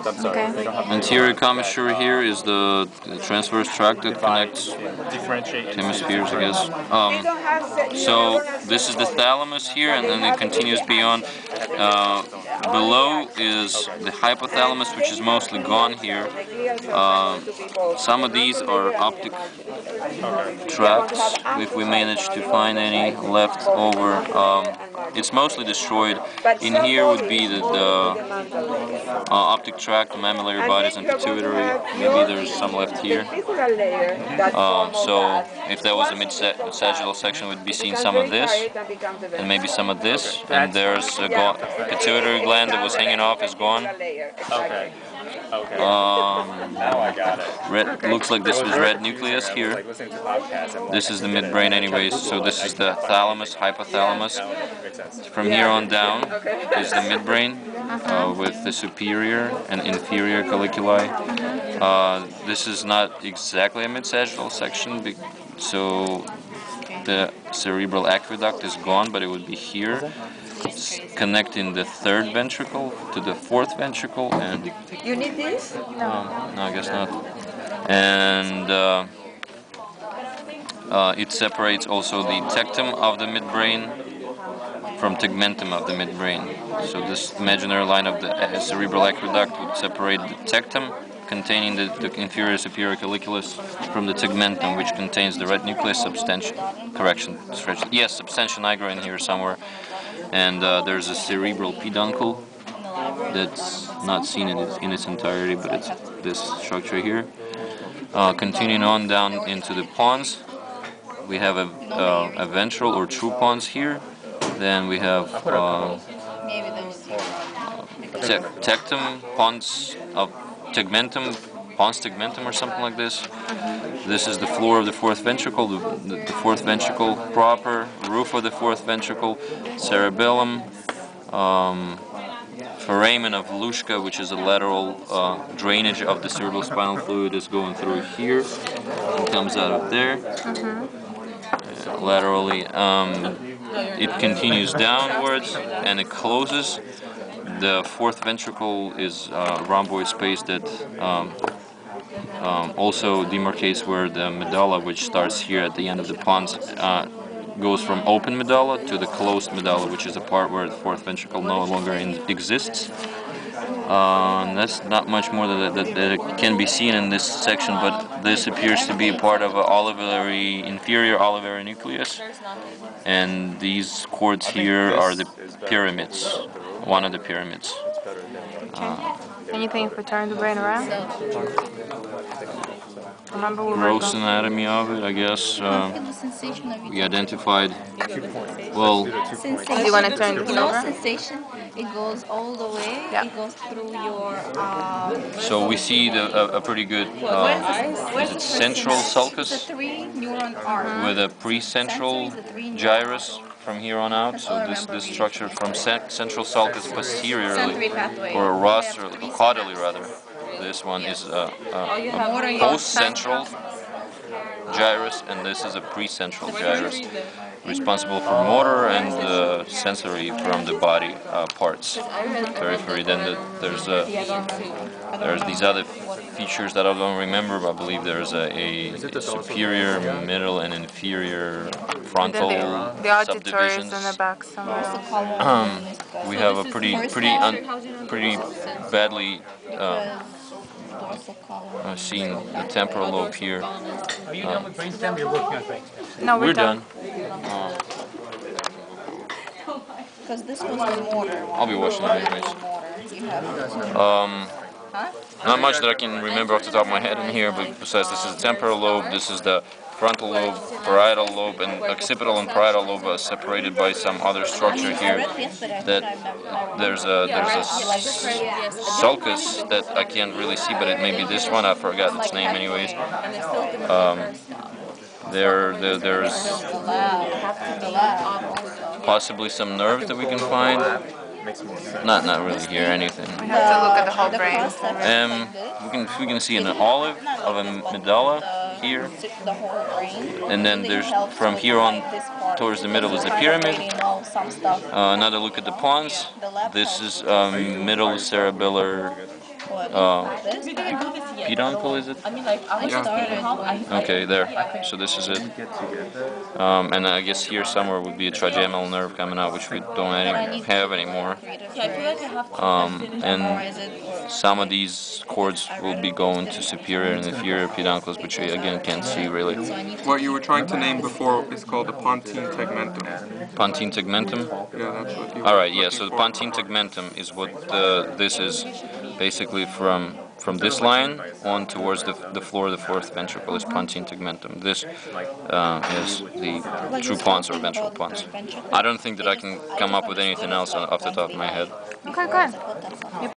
Okay. Anterior commissure here is the transverse tract that connects hemispheres, I guess. So this is the thalamus here, and then it continues beyond. Below is the hypothalamus, which is mostly gone here. Some of these are optic tracts, if we manage to find any left over. It's mostly destroyed. In here would be the optic tract, mammillary bodies, and pituitary. Maybe there's some left here. So if there was a mid-sagittal section, we'd be seeing some of this, and maybe some of this. And there's a pituitary gland that was hanging off is gone. Okay. Now I got it. Looks like this was red nucleus here. This is the midbrain anyways, so this is the thalamus, hypothalamus. From here on down is the midbrain with the superior and inferior colliculi. This is not exactly a mid-sagittal section, so the cerebral aqueduct is gone, but it would be here, connecting the third ventricle to the fourth ventricle. And you need this? no, I guess not. And it separates also the tectum of the midbrain from tegmentum of the midbrain. So this imaginary line of the cerebral aqueduct would separate the tectum, containing the inferior superior colliculus, from the tegmentum, which contains the red nucleus, substantia nigra in here somewhere. And there's a cerebral peduncle that's not seen in its entirety, but it's this structure here. Continuing on down into the pons, we have a ventral or true pons here. Then we have tectum, pons of tegmentum, pons tegmentum or something like this. This is the floor of the fourth ventricle, the fourth ventricle proper, roof of the fourth ventricle, cerebellum, foramen of Luschka, which is a lateral drainage of the cerebrospinal fluid, is going through here and comes out of there laterally. It continues downwards and it closes. The fourth ventricle is a rhomboid space that also demarcates where the medulla, which starts here at the end of the pons, goes from open medulla to the closed medulla, which is the part where the fourth ventricle no longer exists. And that's not much more that can be seen in this section, but this appears to be part of an inferior olivary nucleus, and these cords here are the pyramids, one of the pyramids. Anything for turning the brain around? Remember Gross anatomy of it, I guess. We identified. Well, do you want to turn this over? Sensation. It goes all the way. Yeah. It goes through your. So we see a pretty good is it central sulcus The three neuron arteries. with a precentral gyrus from here on out. So this structure from central sulcus posteriorly, or rostral, caudally rather. This one is a post-central gyrus, and this is a precentral gyrus, responsible for motor and sensory from the body parts, periphery. Then there's these other features that I don't remember, but I believe there's a superior, middle, and inferior frontal the auditory is subdivisions. in the back somewhere. We have a pretty badly seen the temporal lobe here. No, We're done. Because this was the motor. I'll be watching it anyways. Not much that I can remember off the top of my head in here, but besides, this is the temporal lobe, this is the frontal lobe, parietal lobe, and occipital and parietal lobe are separated by some other structure here. That there's a sulcus that I can't really see, but it may be this one. I forgot its name, anyways. There's possibly some nerves that we can find. Not really hear anything. We have to look at the whole brain. We can see an olive of a medulla here, and then there's from here on towards the middle is the pyramid. Another look at the pons. This is middle cerebellar This. peduncle, is it? I started. Okay, there. So this is it. And I guess here somewhere would be a trigeminal nerve coming out, which we don't have anymore. And some of these cords will be going to superior and inferior peduncles, which I again can't see really. What you were trying to name before is called the pontine tegmentum. Pontine tegmentum? Yeah, that's what you were Alright, yeah, looking so the for. pontine tegmentum is what this is basically from this line on towards the floor of the fourth ventricle is pontine tegmentum. This is the true pons or ventral pons. I don't think that I can come up with anything else off the top of my head. Okay, good.